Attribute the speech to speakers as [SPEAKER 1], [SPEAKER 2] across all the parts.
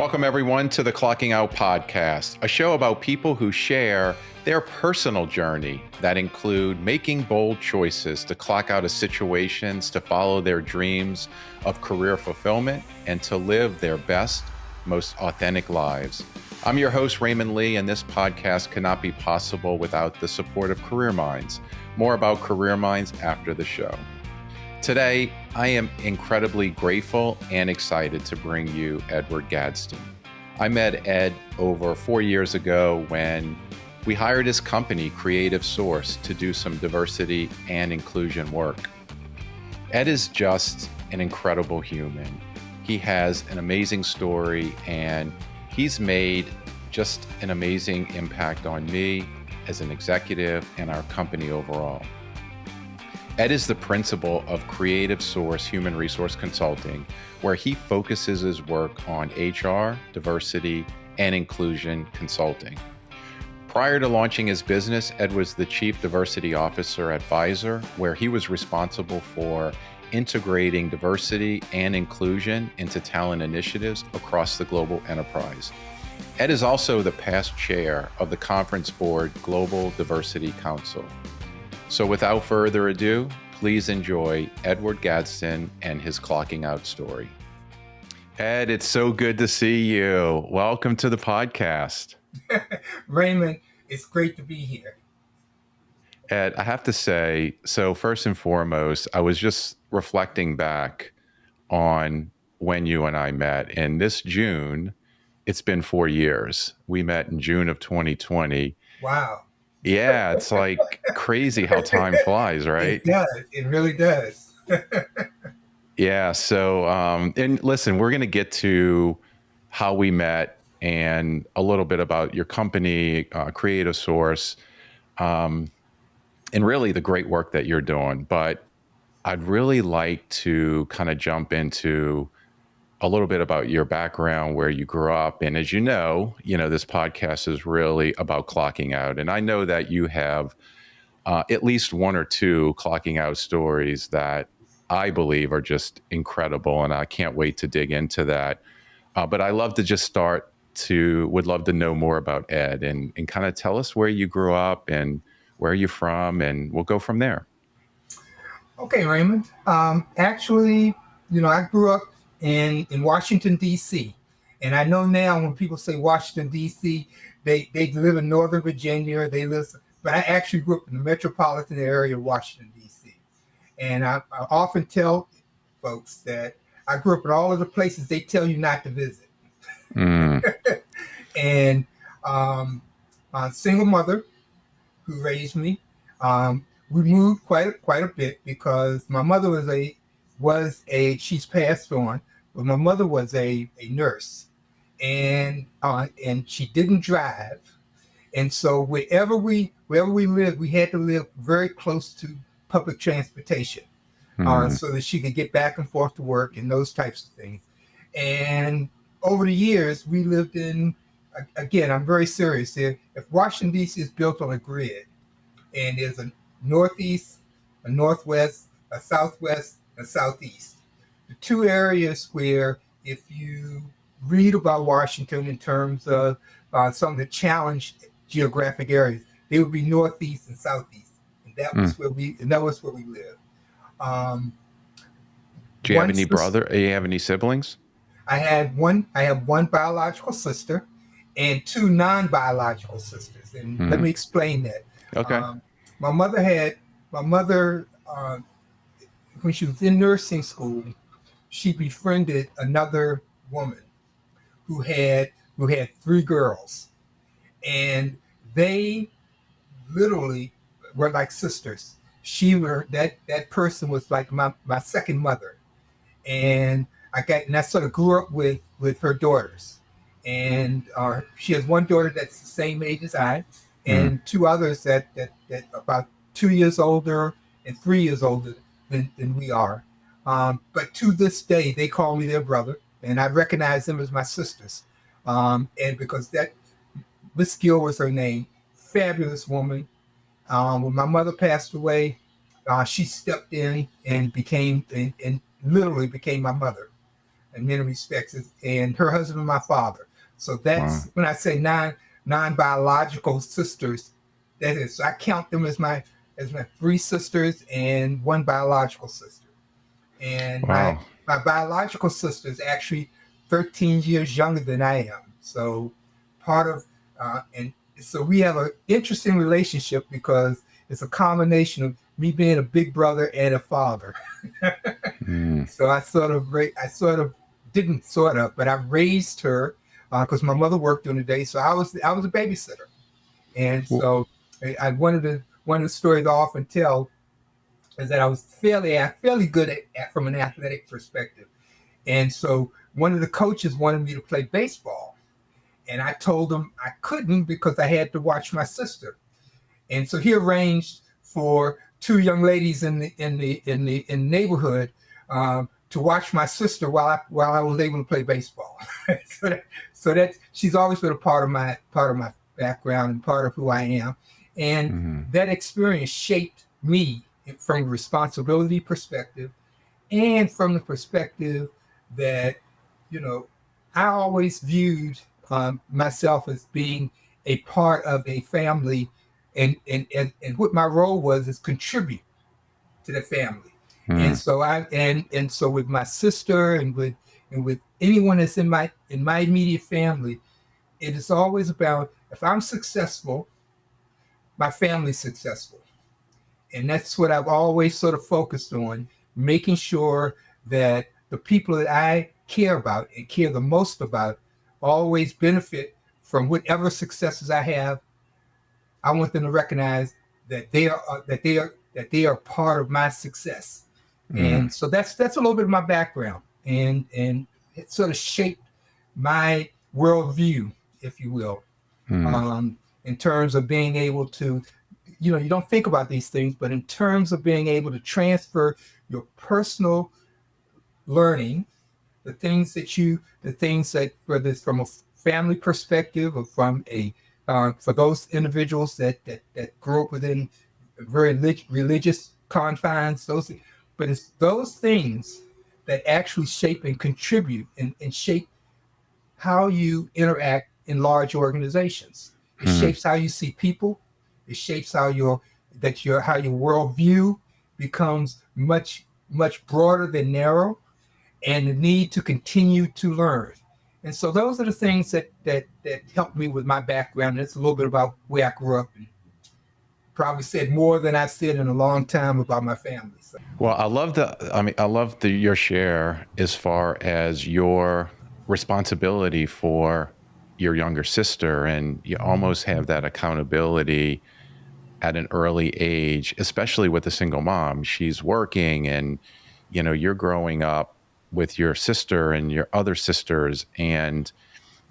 [SPEAKER 1] Welcome, everyone, to the Clocking Out Podcast, a show about people who share their personal journey that include making bold choices to clock out of situations, to follow their dreams of career fulfillment, and to live their best, most authentic lives. I'm your host, Raymond Lee, and this podcast could not be possible without the support of Career Minds. More about Career Minds after the show. Today, I am incredibly grateful and excited to bring you Edward Gadsden. I met Ed over 4 years ago when we hired his company, Creative Source, to do some diversity and inclusion work. Ed is just an incredible human. He has an amazing story, and he's made just an amazing impact on me as an executive and our company overall. Ed is the principal of Creative Source Human Resource Consulting, where he focuses his work on HR, diversity, and inclusion consulting. Prior to launching his business, Ed was the Chief Diversity Officer at Pfizer, where he was responsible for integrating diversity and inclusion into talent initiatives across the global enterprise. Ed is also the past chair of the Conference Board Global Diversity Council. So without further ado, please enjoy Edward Gadsden and his clocking out story. Ed, it's so good to see you. Welcome to the podcast.
[SPEAKER 2] Raymond, it's great to be here.
[SPEAKER 1] Ed, I have to say, so first and foremost, I was just reflecting back on when you and I met. And this June, it's been 4 years. We met in June of 2020.
[SPEAKER 2] Wow.
[SPEAKER 1] Yeah, it's like crazy how time flies, right?
[SPEAKER 2] It does. It really does.
[SPEAKER 1] Yeah. So, and listen, we're going to get to how we met and a little bit about your company, Creative Source, and really the great work that you're doing. But I'd really like to kind of jump into a little bit about your background, where you grew up. And as you know, this podcast is really about clocking out. And I know that you have at least one or two clocking out stories that I believe are just incredible. And I can't wait to dig into that. But I love to just would love to know more about Ed and kind of tell us where you grew up and where you're from, and we'll go from there.
[SPEAKER 2] Okay, Raymond. Actually, I grew up in Washington, D.C. And I know now when people say Washington, D.C., they live in Northern Virginia, but I actually grew up in the metropolitan area of Washington, D.C. And I often tell folks that I grew up in all of the places they tell you not to visit. And a single mother who raised me. We moved quite a bit because my mother she's passed on, but my mother was a nurse, and she didn't drive, and so wherever we lived, we had to live very close to public transportation, so that she could get back and forth to work and those types of things. And over the years, we lived in, again, I'm very serious here. If Washington D.C. is built on a grid, and there's a northeast, a northwest, a southwest, a southeast. The two areas where, if you read about Washington in terms of some of the challenged geographic areas, they would be northeast and southeast, and that was where we lived.
[SPEAKER 1] Do you have any brother? Do you have any siblings?
[SPEAKER 2] I have one biological sister and two non-biological sisters, and let me explain that.
[SPEAKER 1] Okay.
[SPEAKER 2] My mother, when she was in nursing school, she befriended another woman who had 3 girls, and they literally were like sisters. That person was like my second mother, and I sort of grew up with her daughters, and she has one daughter that's the same age as I, and two others that about 2 years older and 3 years older than we are. But to this day, they call me their brother, and I recognize them as my sisters. And because Miss Gill was her name, fabulous woman. When my mother passed away, she stepped in and literally became my mother. in many respects, and her husband and my father. So
[SPEAKER 1] Wow.
[SPEAKER 2] that's when I say non-biological sisters. That is, so I count them as my three sisters and one biological sister. And
[SPEAKER 1] Wow.
[SPEAKER 2] my biological sister is actually 13 years younger than I am. So part of and so we have an interesting relationship because it's a combination of me being a big brother and a father.
[SPEAKER 1] Mm.
[SPEAKER 2] So I sort of didn't sort of, but I raised her because my mother worked during the day, so I was a babysitter. And
[SPEAKER 1] W-
[SPEAKER 2] so one of the stories I often tell is that I was fairly good from an athletic perspective. And so one of the coaches wanted me to play baseball, and I told him I couldn't because I had to watch my sister. And so he arranged for two young ladies in the neighborhood to watch my sister while I was able to play baseball. So that she's always been a part of my background and part of who I am, and
[SPEAKER 1] mhm.
[SPEAKER 2] that experience shaped me from a responsibility perspective and from the perspective that, you know, I always viewed myself as being a part of a family, and what my role was is contribute to the family. And
[SPEAKER 1] Mm.
[SPEAKER 2] so and so with my sister and with anyone that's in my immediate family, it is always about if I'm successful, my family's successful. And that's what I've always sort of focused on, making sure that the people that I care about and care the most about always benefit from whatever successes I have. I want them to recognize that they are part of my success.
[SPEAKER 1] Mm.
[SPEAKER 2] And so that's a little bit of my background, and it sort of shaped my worldview, if you will,
[SPEAKER 1] Mm.
[SPEAKER 2] in terms of being able to, you know, you don't think about these things, but in terms of being able to transfer your personal learning, the things that, whether it's from a family perspective or from a, for those individuals that grew up within very religious confines, but it's those things that actually shape and contribute and shape how you interact in large organizations. It
[SPEAKER 1] Mm.
[SPEAKER 2] shapes how you see people. It shapes how your worldview becomes much broader than narrow, and the need to continue to learn. And so those are the things that helped me with my background. It's a little bit about where I grew up, and probably said more than I've said in a long time about my family. So.
[SPEAKER 1] Well, I love your share as far as your responsibility for your younger sister, and you almost have that accountability at an early age, especially with a single mom. She's working, and you're growing up with your sister and your other sisters, and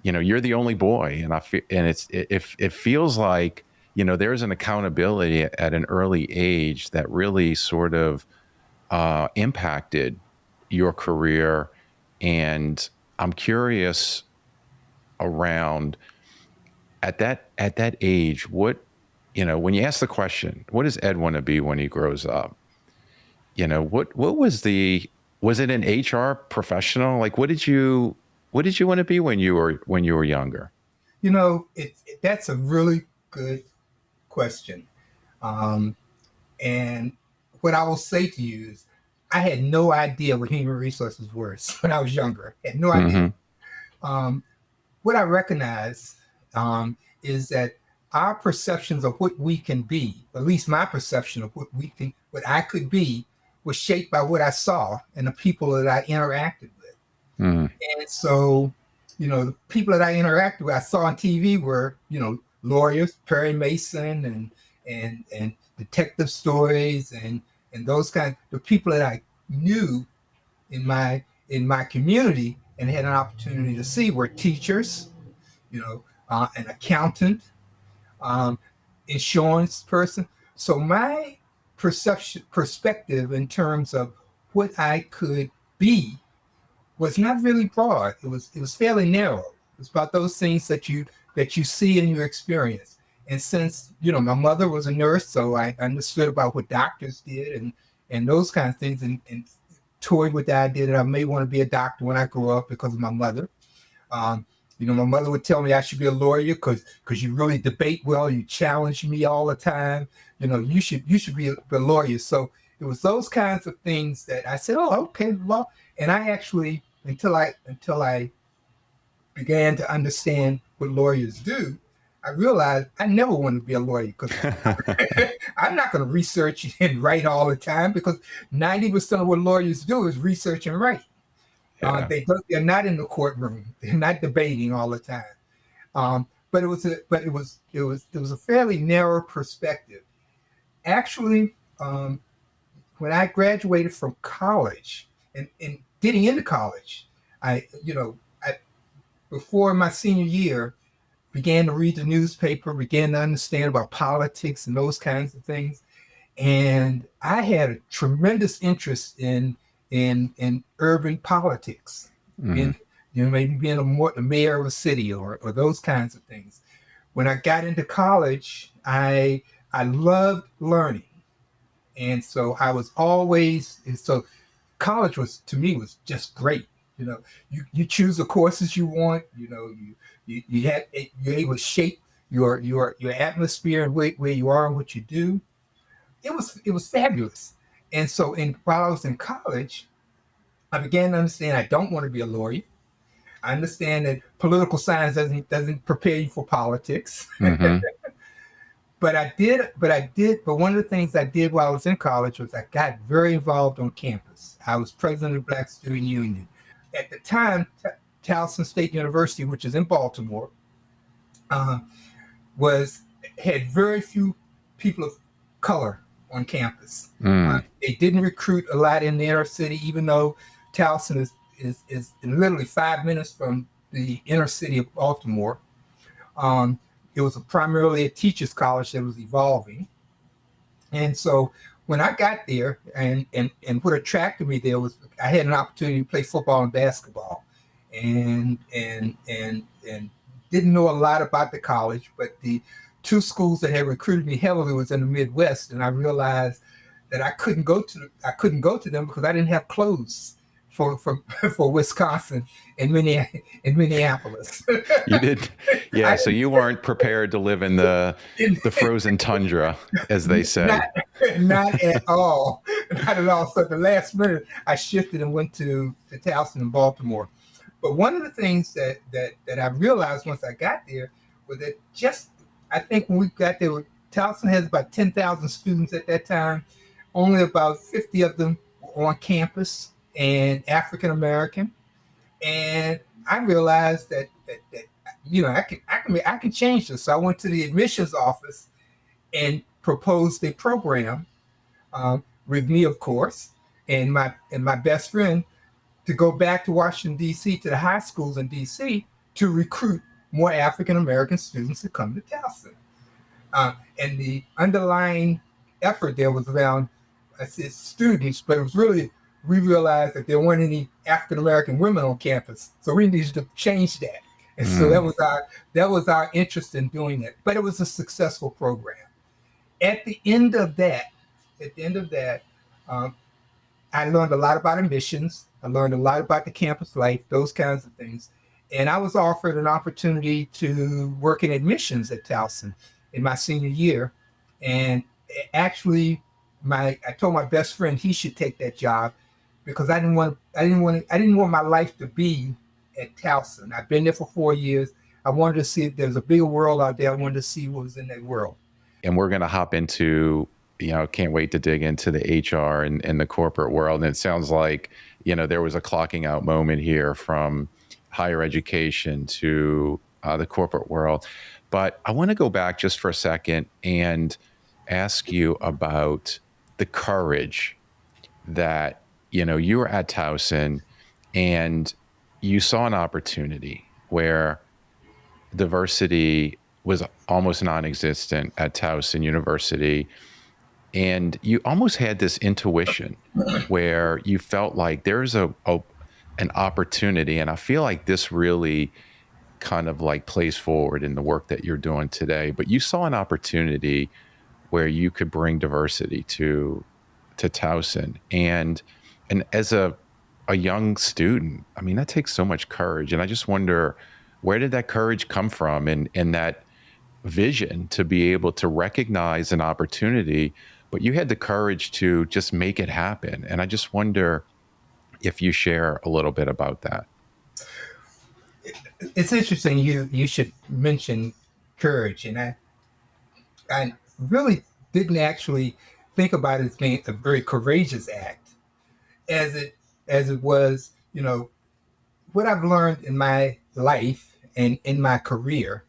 [SPEAKER 1] you're the only boy, and I feel, and it feels like there's an accountability at an early age that really sort of impacted your career. And I'm curious around at that age, what when you ask the question, what does Ed want to be when he grows up? What was it an HR professional? Like, what did you want to be when you were younger?
[SPEAKER 2] That's a really good question. Um, and what I will say to you is, I had no idea what human resources were when I was younger. I had no idea.
[SPEAKER 1] Mm-hmm.
[SPEAKER 2] Um, what I recognize is that our perceptions of what we can be, at least my perception of what I could be, was shaped by what I saw and the people that I interacted with.
[SPEAKER 1] Mm-hmm.
[SPEAKER 2] And so, the people that I interacted with, I saw on TV were, lawyers, Perry Mason, and detective stories, and those the people that I knew in my community and had an opportunity to see were teachers, an accountant, um, insurance person. So my perspective in terms of what I could be was not really broad. It was fairly narrow. It was about those things that you see in your experience. And since my mother was a nurse, so I understood about what doctors did and those kind of things. And toyed with the idea that I may want to be a doctor when I grow up because of my mother. My mother would tell me I should be a lawyer because you really debate well, you challenge me all the time. You should be a lawyer. So it was those kinds of things that I said, oh, okay, well, and I actually until I began to understand what lawyers do, I realized I never wanted to be a lawyer because I'm not going to research and write all the time because 90% of what lawyers do is research and write.
[SPEAKER 1] Yeah.
[SPEAKER 2] They're not in the courtroom. They're not debating all the time. But it was a fairly narrow perspective. Actually, when I graduated from college and getting into college, I before my senior year began to read the newspaper, began to understand about politics and those kinds of things. And I had a tremendous interest in urban politics, in maybe being the mayor of a city or those kinds of things. When I got into college, I loved learning, and so I was always so college was to me was just great. You choose the courses you want. You're able to shape your atmosphere and where you are and what you do. It was fabulous. And so while I was in college, I began to understand I don't want to be a lawyer. I understand that political science doesn't prepare you for politics.
[SPEAKER 1] Mm-hmm.
[SPEAKER 2] But one of the things I did while I was in college was I got very involved on campus. I was president of the Black Student Union. At the time, Towson State University, which is in Baltimore, was had very few people of color on campus. They didn't recruit a lot in the inner city, even though Towson is literally 5 minutes from the inner city of Baltimore. It was primarily a teachers' college that was evolving. And so when I got there, and what attracted me there was I had an opportunity to play football and basketball, and didn't know a lot about the college, but the two schools that had recruited me heavily was in the Midwest, and I realized that I couldn't go to them because I didn't have clothes for Wisconsin and Minneapolis.
[SPEAKER 1] You did, yeah. So you weren't prepared to live in the frozen tundra, as they say.
[SPEAKER 2] Not at all. Not at all. So at the last minute, I shifted and went to Towson in Baltimore. But one of the things that I realized once I got there was that I think when we got there, Towson has about 10,000 students at that time. Only about 50 of them were on campus and African American. And I realized that I can change this. So I went to the admissions office and proposed a program with me, of course, and my best friend to go back to Washington, D.C., to the high schools in D.C. to recruit more African American students to come to Towson. And the underlying effort there was around, I said students, but it was really, we realized that there weren't any African American women on campus, so we needed to change that. And so that was our interest in doing it. But it was a successful program. At the end of that, I learned a lot about admissions. I learned a lot about the campus life, those kinds of things. And I was offered an opportunity to work in admissions at Towson in my senior year. And actually, I told my best friend he should take that job because I didn't want my life to be at Towson. I've been there for 4 years. I wanted to see if there's a bigger world out there. I wanted to see what was in that world.
[SPEAKER 1] And we're going to hop into, can't wait to dig into the HR and the corporate world. And it sounds like, there was a clocking out moment here from higher education to the corporate world. But I want to go back just for a second and ask you about the courage that, you were at Towson and you saw an opportunity where diversity was almost non-existent at Towson University. And you almost had this intuition where you felt like there's an opportunity. And I feel like this really kind of like plays forward in the work that you're doing today. But you saw an opportunity where you could bring diversity to Towson. And And as a young student, I mean, that takes so much courage. And I just wonder, where did that courage come from, and that vision to be able to recognize an opportunity, but you had the courage to just make it happen. And I just wonder if you share a little bit about that.
[SPEAKER 2] It's interesting you should mention courage, and I really didn't actually think about it as being a very courageous act, as it was, what I've learned in my life and in my career,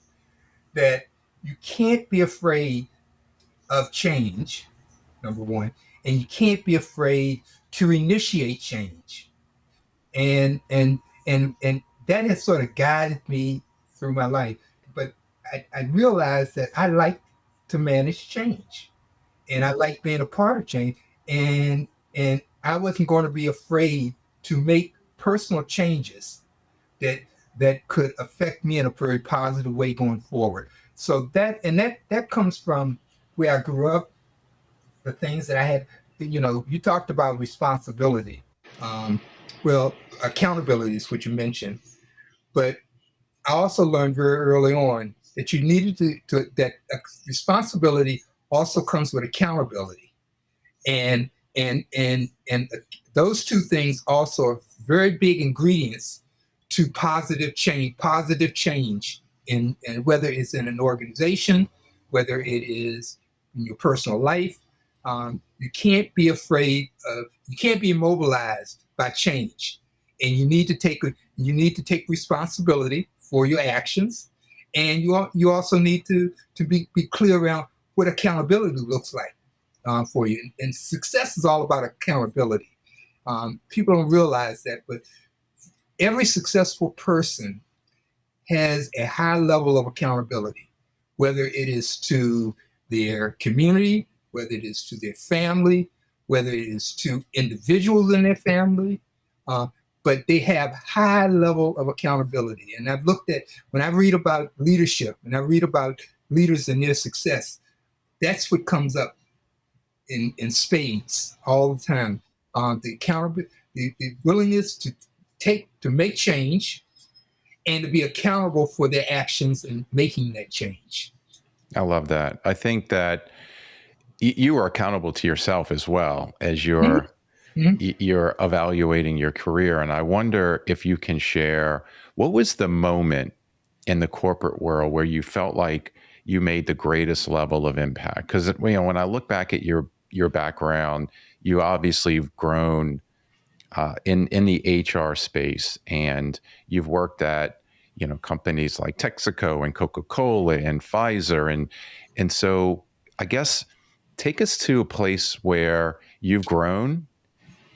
[SPEAKER 2] that you can't be afraid of change, number one, and you can't be afraid to initiate change. And that has sort of guided me through my life. But I realized that I like to manage change, and I like being a part of change, and I wasn't going to be afraid to make personal changes that could affect me in a very positive way going forward. So that comes from where I grew up, the things that I had. You talked about responsibility. Um, well, accountability is what you mentioned, but I also learned very early on that you needed that responsibility also comes with accountability, and and those two things also are very big ingredients to positive change in whether it's in an organization, whether it is in your personal life. You can't be immobilized by change, and you need to take responsibility for your actions, and you also need to be clear around what accountability looks like for you. And success is all about accountability. People don't realize that, but every successful person has a high level of accountability, whether it is to their community, whether it is to their family, whether it is to individuals in their family. Uh, but they have high level of accountability. And I've looked at, when I read about leadership and I read about leaders and their success, that's what comes up in spades all the time. The accountability, the willingness to make change, and to be accountable for their actions in making that change.
[SPEAKER 1] I love that. I think that you are accountable to yourself as well as
[SPEAKER 2] Mm-hmm. Mm-hmm.
[SPEAKER 1] you're evaluating your career. And I wonder if you can share, what was the moment in the corporate world where you felt like you made the greatest level of impact? Because when I look back at your background, you obviously have grown in the HR space, and you've worked at companies like Texaco and Coca-Cola and Pfizer, and so I guess take us to a place where you've grown,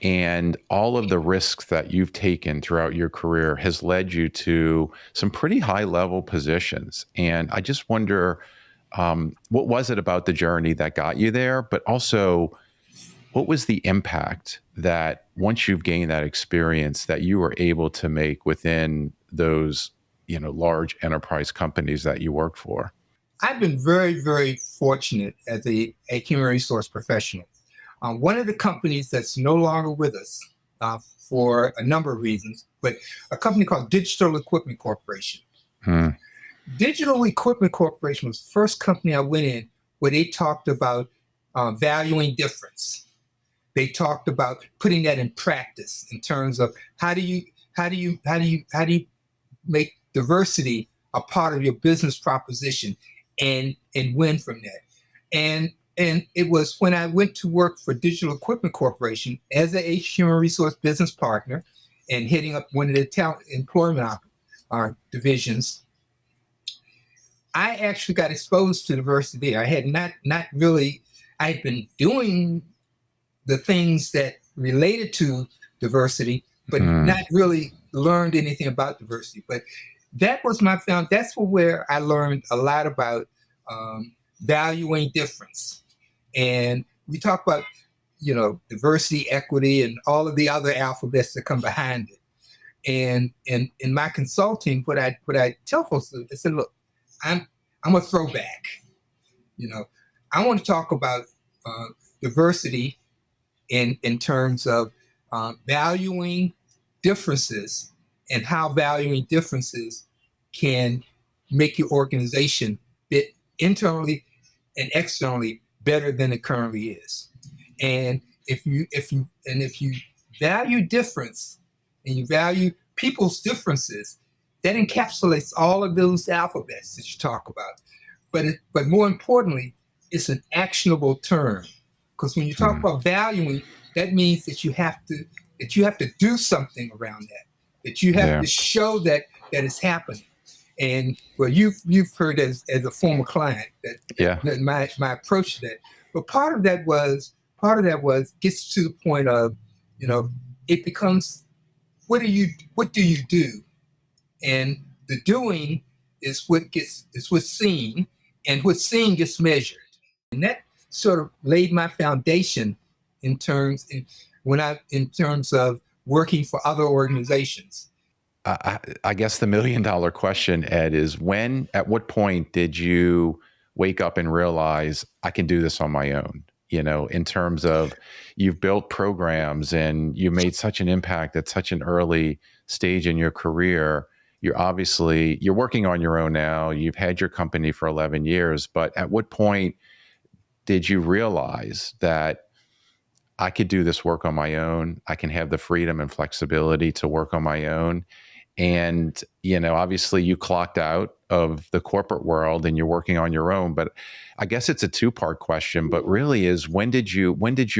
[SPEAKER 1] and all of the risks that you've taken throughout your career has led you to some pretty high level positions. And I just wonder, what was it about the journey that got you there? But also, what was the impact that once you've gained that experience that you were able to make within those, large enterprise companies that you worked for?
[SPEAKER 2] I've been very, very fortunate as a human resource professional. One of the companies that's no longer with us for a number of reasons, but a company called Digital Equipment Corporation.
[SPEAKER 1] Hmm.
[SPEAKER 2] Digital Equipment Corporation was the first company I went in where they talked about valuing difference. They talked about putting that in practice in terms of how do you make diversity a part of your business proposition and win from that. And it was when I went to work for Digital Equipment Corporation as a human resource business partner and heading up one of the talent employment divisions. I actually got exposed to diversity. I had not really. I had been doing the things that related to diversity, but not really learned anything about diversity. But that was that's where I learned a lot about valuing difference. And we talk about, diversity, equity, and all of the other alphabets that come behind it. And in my consulting, what I tell folks, I said, look, I'm a throwback. I want to talk about diversity in terms of valuing differences and how valuing differences can make your organization fit internally and externally better than it currently is. And if you value difference and you value people's differences, that encapsulates all of those alphabets that you talk about. But more importantly, it's an actionable term, because when you talk about valuing, that means that you have to do something around that you have to show that it's happening. And well, you've heard as a former client that my approach to that. But part of that was gets to the point of, it becomes, what do you do? And the doing is what's seen, and what's seen gets measured. And that sort of laid my foundation in terms of working for other organizations.
[SPEAKER 1] I guess the $1 million question, Ed, is at what point did you wake up and realize I can do this on my own? In terms of, you've built programs and you made such an impact at such an early stage in your career. You're working on your own now. You've had your company for 11 years, but at what point did you realize that I could do this work on my own? I can have the freedom and flexibility to work on my own. And, obviously you clocked out of the corporate world and you're working on your own. But I guess it's a two-part question, but really is, when did you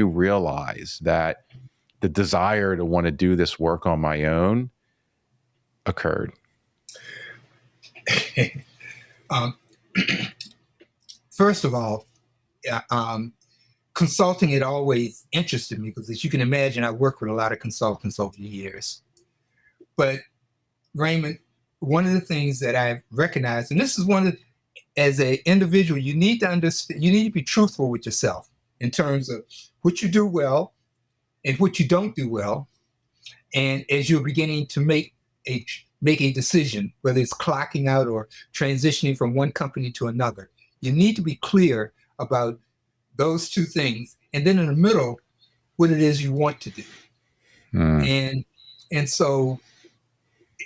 [SPEAKER 1] realize that the desire to want to do this work on my own occurred?
[SPEAKER 2] First of all, consulting had always interested me, because as you can imagine, I worked with a lot of consultants over the years. But Raymond, one of the things that I've recognized, and this is as an individual, you need to understand, you need to be truthful with yourself in terms of what you do well and what you don't do well. And as you're beginning to make a decision, whether it's clocking out or transitioning from one company to another, you need to be clear about those two things. And then in the middle, what it is you want to do. And so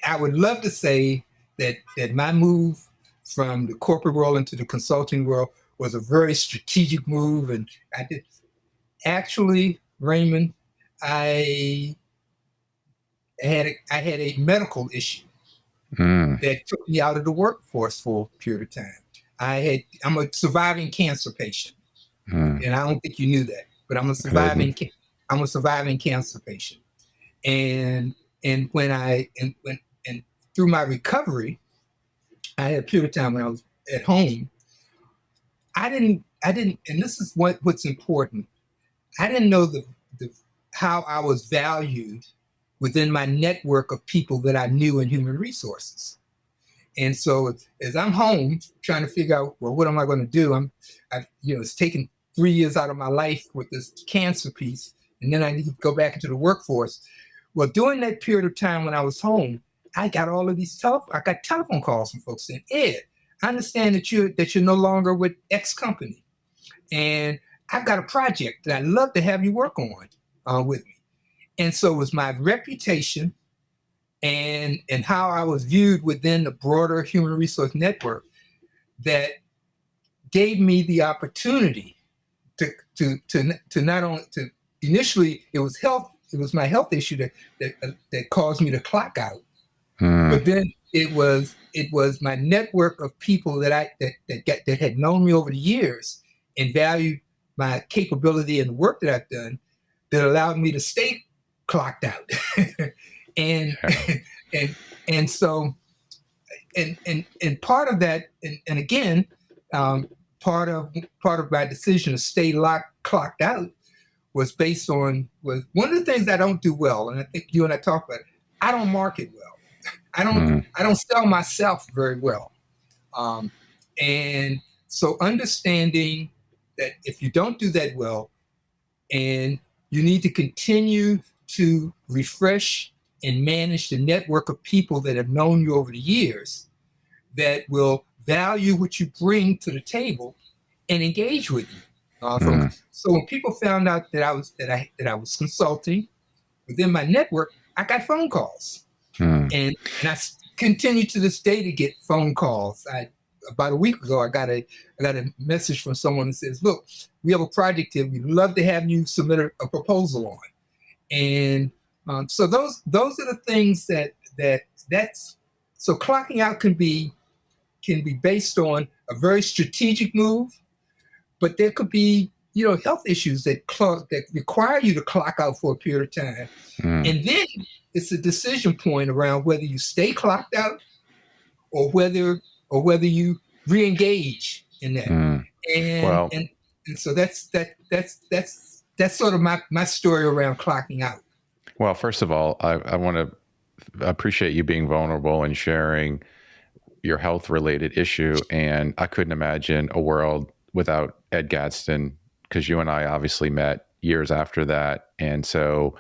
[SPEAKER 2] I would love to say that my move from the corporate world into the consulting world was a very strategic move. And I did. Actually, Raymond, I had a medical issue that took me out of the workforce for a period of time. I'm a surviving cancer patient, and I don't think you knew that, but I'm a surviving cancer patient. And through my recovery, I had a period of time when I was at home. I didn't, and this is what's important. I didn't know how I was valued within my network of people that I knew in human resources. And so as I'm home trying to figure out, well, what am I going to do? It's taken 3 years out of my life with this cancer piece, and then I need to go back into the workforce. Well, during that period of time when I was home, I got all of these I got telephone calls from folks saying, Ed, I understand that you're no longer with X company, and I've got a project that I'd love to have you work on with me. And so it was my reputation and how I was viewed within the broader human resource network that gave me the opportunity to not only to initially it was my health issue that caused me to clock out. But then it was my network of people that had known me over the years and valued my capability and the work that I've done that allowed me to stay clocked out. and so part of that, and again, part of my decision to stay clocked out was based on one of the things I don't do well, and I think you and I talked about it. I don't market well. I don't sell myself very well. And so understanding that if you don't do that well, and you need to continue to refresh and manage the network of people that have known you over the years that will value what you bring to the table and engage with you. So when people found out that I was consulting, within my network, I got phone calls. And I continue to this day to get phone calls. About a week ago, I got a message from someone that says, "Look, we have a project here. We'd love to have you submit a proposal on." And so those are the things that's so clocking out can be based on a very strategic move, but there could be health issues that require you to clock out for a period of time, and then it's a decision point around whether you stay clocked out or whether you re-engage in that. And so that's sort of my story around clocking out.
[SPEAKER 1] Well, first of all, I want to appreciate you being vulnerable and sharing your health related issue. And I couldn't imagine a world without Ed Gadsden, because you and I obviously met years after that. And so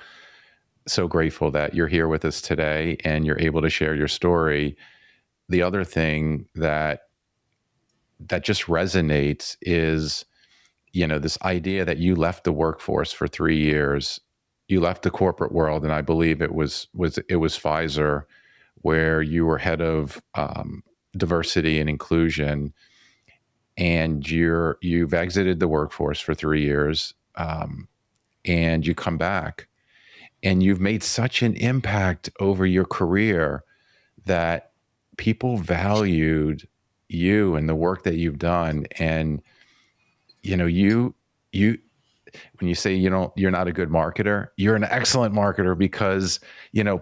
[SPEAKER 1] grateful that you're here with us today and you're able to share your story. The other thing that just resonates is, this idea that you left the workforce for 3 years, you left the corporate world, and I believe it was Pfizer, where you were head of diversity and inclusion, and you've exited the workforce for 3 years, and you come back, and you've made such an impact over your career that people valued you and the work that you've done. And you when you say you're not a good marketer, you're an excellent marketer, because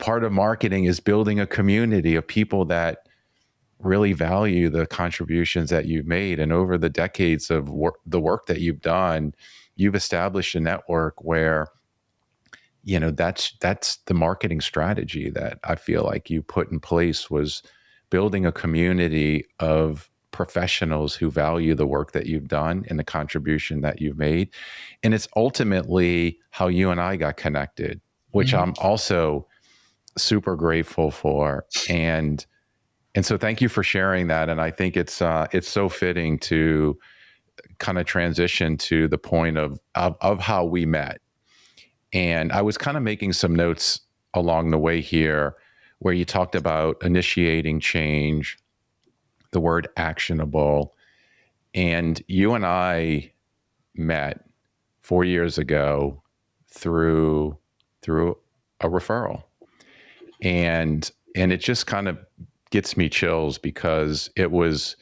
[SPEAKER 1] part of marketing is building a community of people that really value the contributions that you've made. And over the decades of the work that you've done, you've established a network where that's the marketing strategy that I feel like you put in place, was building a community of professionals who value the work that you've done and the contribution that you've made. And it's ultimately how you and I got connected, which I'm also super grateful for. And so thank you for sharing that. And I think it's so fitting to kind of transition to the point of how we met. And I was kind of making some notes along the way here where you talked about initiating change, the word actionable. And you and I met 4 years ago through a referral. And it just kind of gets me chills, because it was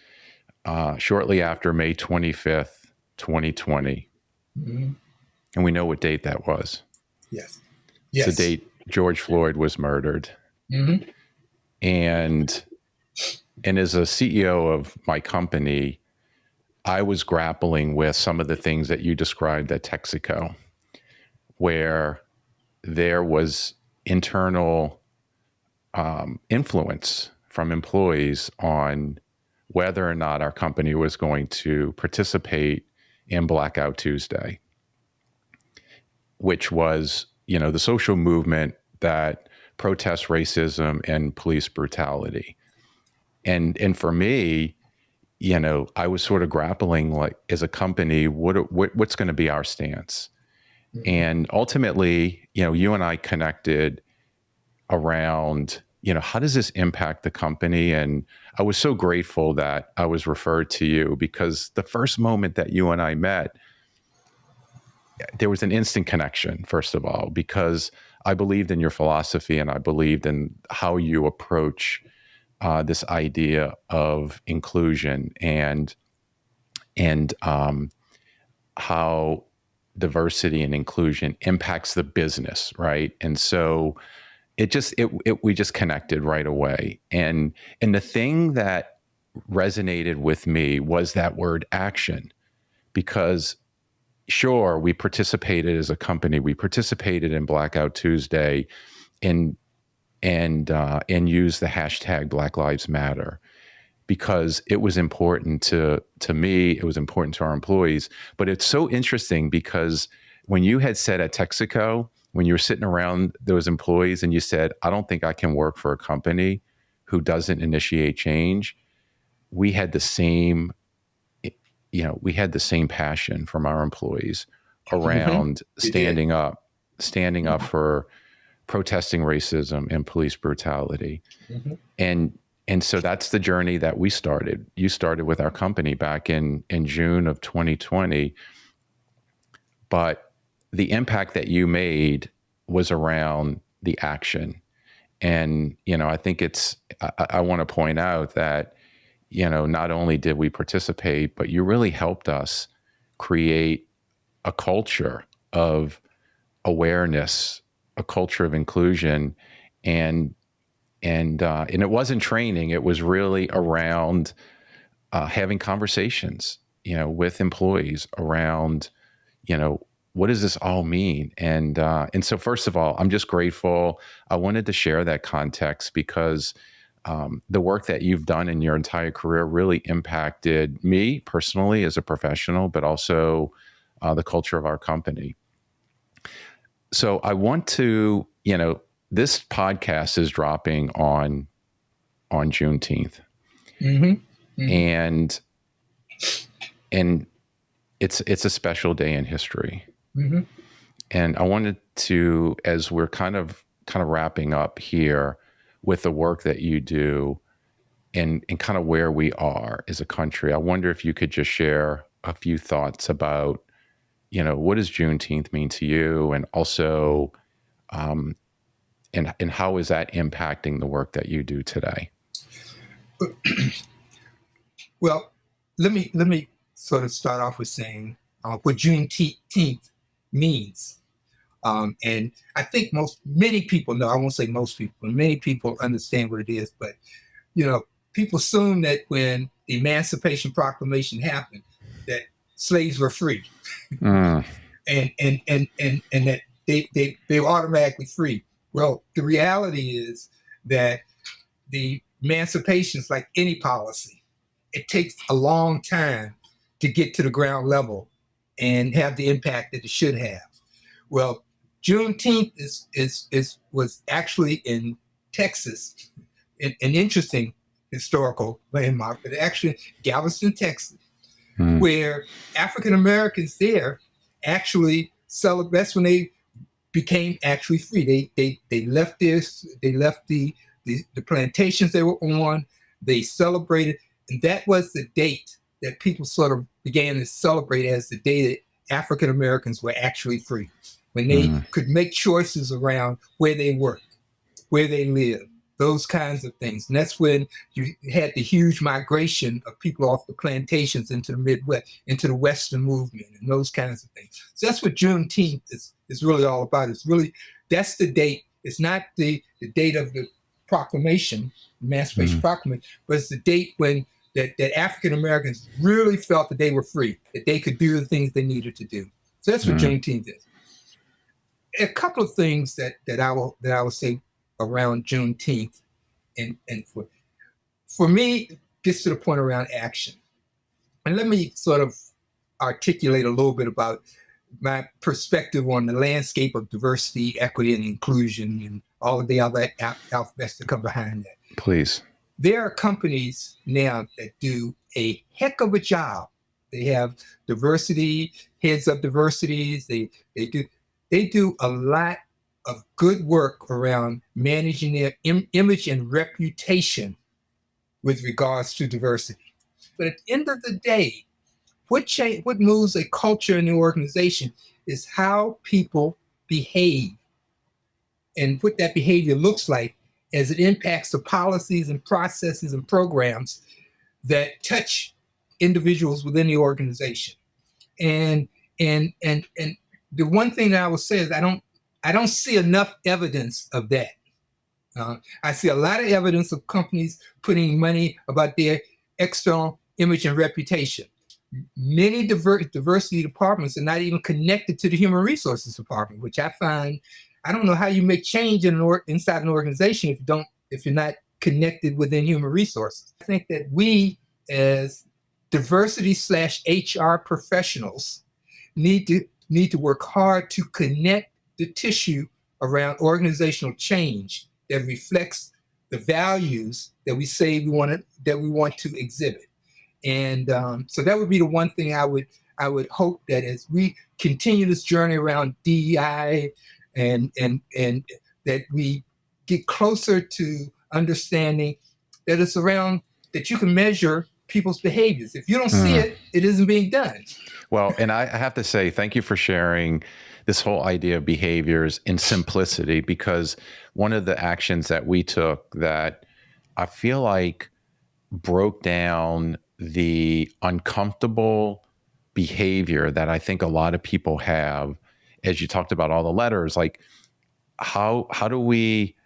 [SPEAKER 1] shortly after May 25th, 2020. And we know what date that was.
[SPEAKER 2] Yes.
[SPEAKER 1] It's the date George Floyd was murdered. And as a CEO of my company, I was grappling with some of the things that you described at Texaco, where there was internal influence from employees on whether or not our company was going to participate in Blackout Tuesday, which was, the social movement that protests racism and police brutality. And for me, I was sort of grappling, like, as a company, what's going to be our stance? And ultimately, you and I connected around, how does this impact the company? And I was so grateful that I was referred to you, because the first moment that you and I met, there was an instant connection, first of all, because I believed in your philosophy and I believed in how you approach this idea of inclusion and how diversity and inclusion impacts the business, right? And so we just connected right away. And the thing that resonated with me was that word action, because sure, we participated as a company. We participated in Blackout Tuesday and used the hashtag Black Lives Matter, because it was important to me. It was important to our employees. But it's so interesting, because when you had said at Texaco, when you were sitting around those employees and you said, I don't think I can work for a company who doesn't initiate change, we had the same passion from our employees around standing up for protesting racism and police brutality.
[SPEAKER 2] Mm-hmm.
[SPEAKER 1] And so that's the journey that we started. You started with our company back in June of 2020. But the impact that you made was around the action. And, I think I want to point out that, not only did we participate, but you really helped us create a culture of awareness, a culture of inclusion. And it wasn't training. It was really around having conversations, with employees around, what does this all mean? And so, first of all, I'm just grateful. I wanted to share that context because the work that you've done in your entire career really impacted me personally as a professional, but also the culture of our company. So I want to, this podcast is dropping on Juneteenth.
[SPEAKER 2] Mm-hmm. Mm-hmm.
[SPEAKER 1] And it's a special day in history.
[SPEAKER 2] Mm-hmm.
[SPEAKER 1] And I wanted to, as we're kind of wrapping up here with the work that you do and kind of where we are as a country, I wonder if you could just share a few thoughts about, what does Juneteenth mean to you? And also, and how is that impacting the work that you do today?
[SPEAKER 2] Well, let me sort of start off with saying what Juneteenth means. And I think many people know, I won't say most people, but many people understand what it is. But, people assume that when the Emancipation Proclamation happened, that slaves were free. and that they were automatically free. Well, the reality is that the emancipation is like any policy. It takes a long time to get to the ground level and have the impact that it should have. Well, Juneteenth was actually in Texas, an interesting historical landmark, but actually Galveston, Texas, where African Americans there actually celebrate. That's when they became actually free. They left the plantations they were on. They celebrated, and that was the date that people sort of began to celebrate as the day that African Americans were actually free, when they could make choices around where they work, where they live, those kinds of things. And that's when you had the huge migration of people off the plantations into the Midwest, into the Western movement, and those kinds of things. So that's what Juneteenth is really all about. It's really, that's the date. It's not the date of the proclamation, Emancipation Proclamation, but it's the date when that African Americans really felt that they were free, that they could do the things they needed to do. So that's what Juneteenth is. A couple of things that I will say around Juneteenth, and for me, gets to the point around action. And let me sort of articulate a little bit about my perspective on the landscape of diversity, equity, and inclusion, and all of the other alphabets that come behind that.
[SPEAKER 1] Please.
[SPEAKER 2] There are companies now that do a heck of a job. They have diversity, heads of diversities. They do a lot of good work around managing their image and reputation with regards to diversity. But at the end of the day, what moves a culture in the organization is how people behave and what that behavior looks like as it impacts the policies and processes and programs that touch individuals within the organization. And the one thing that I will say is I don't see enough evidence of that. I see a lot of evidence of companies putting money about their external image and reputation. Many diversity departments are not even connected to the human resources department, which I find, I don't know how you make change inside an organization if you're not connected within human resources. I think that we as diversity/HR professionals need to work hard to connect the tissue around organizational change that reflects the values that we say we want to exhibit. And so that would be the one thing I would hope that as we continue this journey around DEI and that we get closer to understanding that it's around, that you can measure people's behaviors. If you don't see it, it isn't being done.
[SPEAKER 1] Well, and I have to say, thank you for sharing this whole idea of behaviors in simplicity, because one of the actions that we took that I feel like broke down the uncomfortable behavior that I think a lot of people have, as you talked about all the letters, like how do we,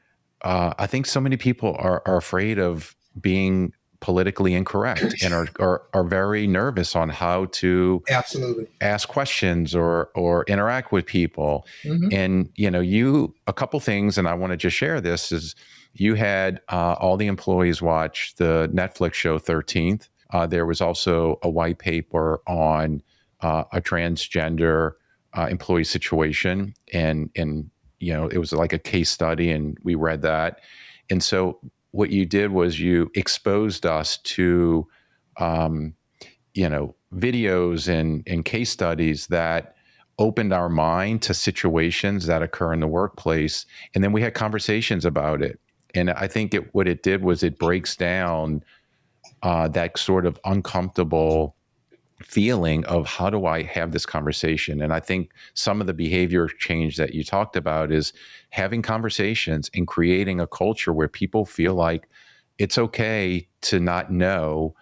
[SPEAKER 1] I think so many people are afraid of being politically incorrect and are very nervous on how to
[SPEAKER 2] Absolutely.
[SPEAKER 1] ask questions or interact with people. And you, a couple things, and I want to just share this, is you had all the employees watch the Netflix show 13th. There was also a white paper on a transgender employee situation, and it was like a case study, and we read that. And so what you did was you exposed us to videos and case studies that opened our mind to situations that occur in the workplace. And then we had conversations about it. And I think what it did was it breaks down that sort of uncomfortable feeling of how do I have this conversation. And I think some of the behavior change that you talked about is having conversations and creating a culture where people feel like it's okay to not know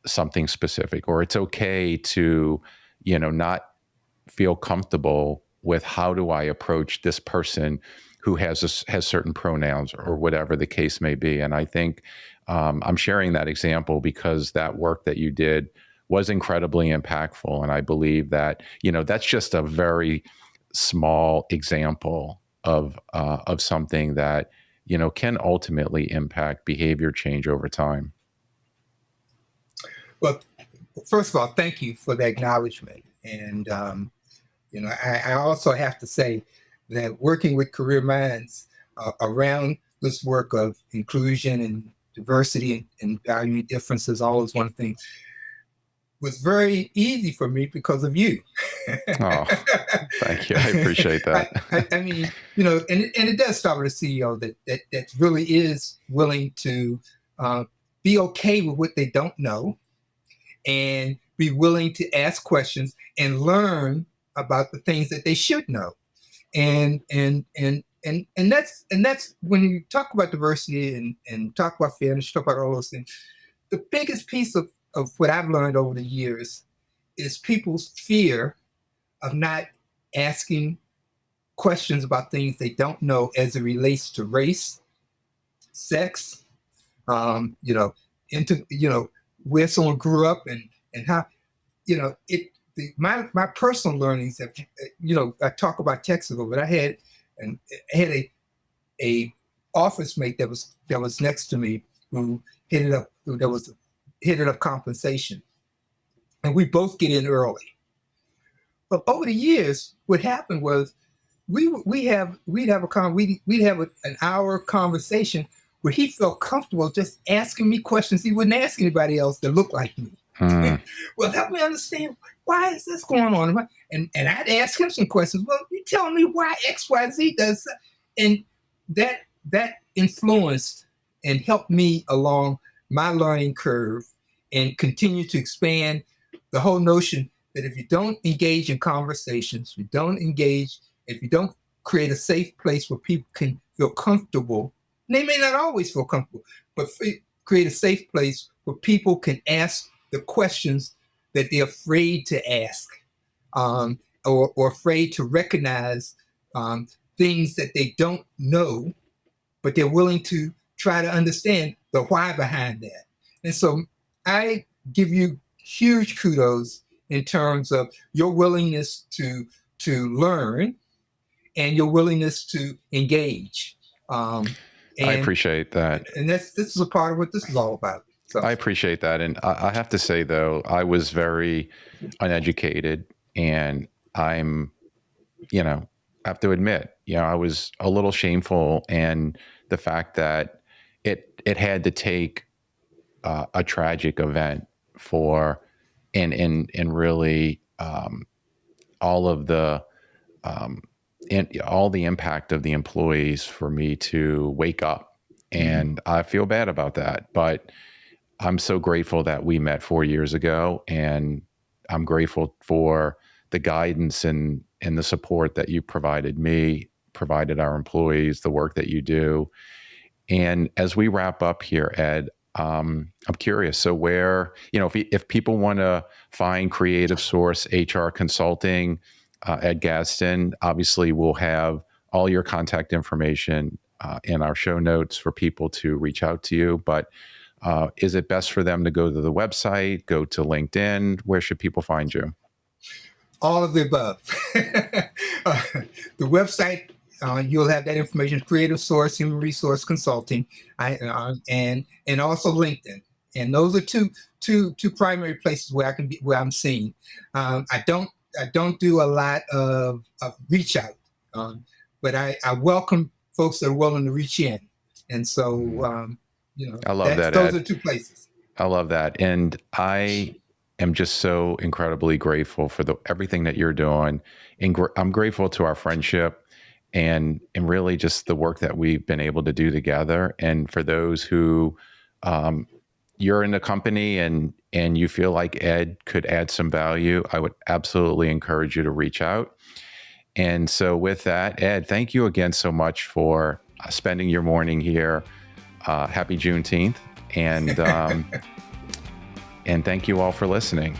[SPEAKER 1] something specific, or it's okay to, not feel comfortable with how do I approach this person who has certain pronouns or whatever the case may be. And I think I'm sharing that example because that work that you did was incredibly impactful. And I believe that, that's just a very small example of something that, can ultimately impact behavior change over time.
[SPEAKER 2] Well, first of all, thank you for the acknowledgement. And, I also have to say that working with career minds around this work of inclusion and diversity and valuing differences, all is one thing, was very easy for me because of you.
[SPEAKER 1] Oh, thank you. I appreciate that.
[SPEAKER 2] I mean, and it does start with a CEO that really is willing to be okay with what they don't know and be willing to ask questions and learn about the things that they should know. And that's when you talk about diversity and talk about fairness, talk about all those things. The biggest piece of what I've learned over the years is people's fear of not asking questions about things they don't know as it relates to race, sex, where someone grew up and how, my personal learnings have, I talk about Texas, but I had a office mate that was next to me who headed up compensation, and we both get in early. But over the years, what happened was we'd have an hour conversation where he felt comfortable just asking me questions he wouldn't ask anybody else that looked like me. Well, help me understand, why is this going on? And I'd ask him some questions. Well, you tell me why X, Y, Z does that. And that influenced and helped me along my learning curve and continue to expand the whole notion that if you don't engage in conversations, if you don't create a safe place where people can feel comfortable, and they may not always feel comfortable, but create a safe place where people can ask the questions that they're afraid to ask, or afraid to recognize things that they don't know, but they're willing to try to understand the why behind that. And so I give you huge kudos in terms of your willingness to learn and your willingness to engage.
[SPEAKER 1] I appreciate that.
[SPEAKER 2] And this is a part of what this is all about. So
[SPEAKER 1] I appreciate that. And I have to say, though, I was very uneducated, and I'm, have to admit, I was a little shameful, and the fact that it had to take a tragic event for, and really all of the and all the impact of the employees for me to wake up. And I feel bad about that, but I'm so grateful that we met 4 years ago, and I'm grateful for the guidance and the support that you provided me, provided our employees, the work that you do. And as we wrap up here, Ed, I'm curious. So where, if people want to find Creative Source HR Consulting at Gadsden, obviously we'll have all your contact information in our show notes for people to reach out to you. But is it best for them to go to the website, go to LinkedIn? Where should people find you?
[SPEAKER 2] All of the above. The website, you'll have that information: Creative Source, Human Resource Consulting, and also LinkedIn. And those are two primary places where I'm seen. I don't do a lot of reach out, but I welcome folks that are willing to reach in. And so,
[SPEAKER 1] I love that.
[SPEAKER 2] Those
[SPEAKER 1] Ed.
[SPEAKER 2] are two places.
[SPEAKER 1] I love that, and I am just so incredibly grateful for everything that you're doing. And I'm grateful to our friendship and really just the work that we've been able to do together. And for those who you're in the company and you feel like Ed could add some value, I would absolutely encourage you to reach out. And so with that, Ed, thank you again so much for spending your morning here. Happy Juneteenth. And and thank you all for listening.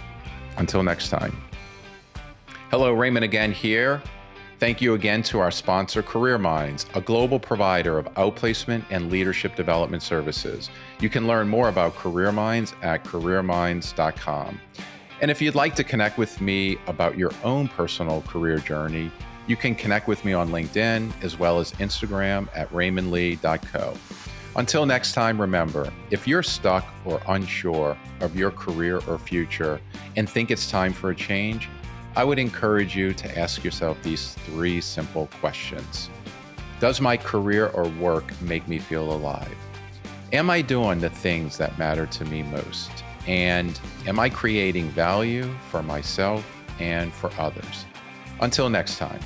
[SPEAKER 1] Until next time. Hello, Raymond again here. Thank you again to our sponsor, Career Minds, a global provider of outplacement and leadership development services. You can learn more about Career Minds at careerminds.com. And if you'd like to connect with me about your own personal career journey, you can connect with me on LinkedIn as well as Instagram at raymondlee.co. Until next time, remember, if you're stuck or unsure of your career or future and think it's time for a change, I would encourage you to ask yourself these 3 simple questions. Does my career or work make me feel alive? Am I doing the things that matter to me most? And am I creating value for myself and for others? Until next time.